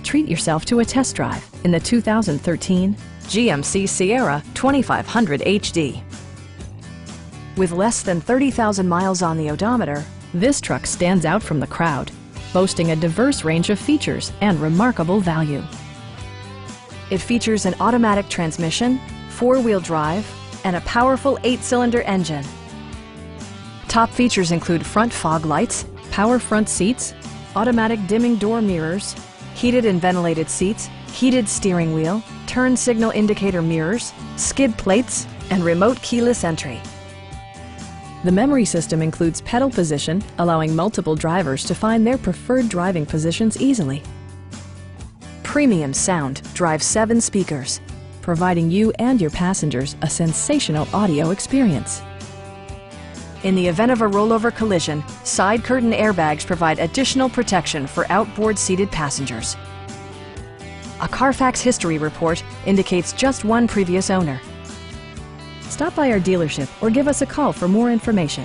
treat yourself to a test drive in the 2013 GMC Sierra 2500 HD. With less than 30,000 miles on the odometer, this truck stands out from the crowd, boasting a diverse range of features and remarkable value. It features an automatic transmission, four-wheel drive, and a powerful 8-cylinder engine. Top features include front fog lights, power front seats, automatic dimming door mirrors, heated and ventilated seats, heated steering wheel, turn signal indicator mirrors, skid plates, and remote keyless entry. The memory system includes pedal position, allowing multiple drivers to find their preferred driving positions easily. Premium sound drives 7 speakers, providing you and your passengers a sensational audio experience. In the event of a rollover collision, side curtain airbags provide additional protection for outboard seated passengers. A Carfax history report indicates just one previous owner. Stop by our dealership or give us a call for more information.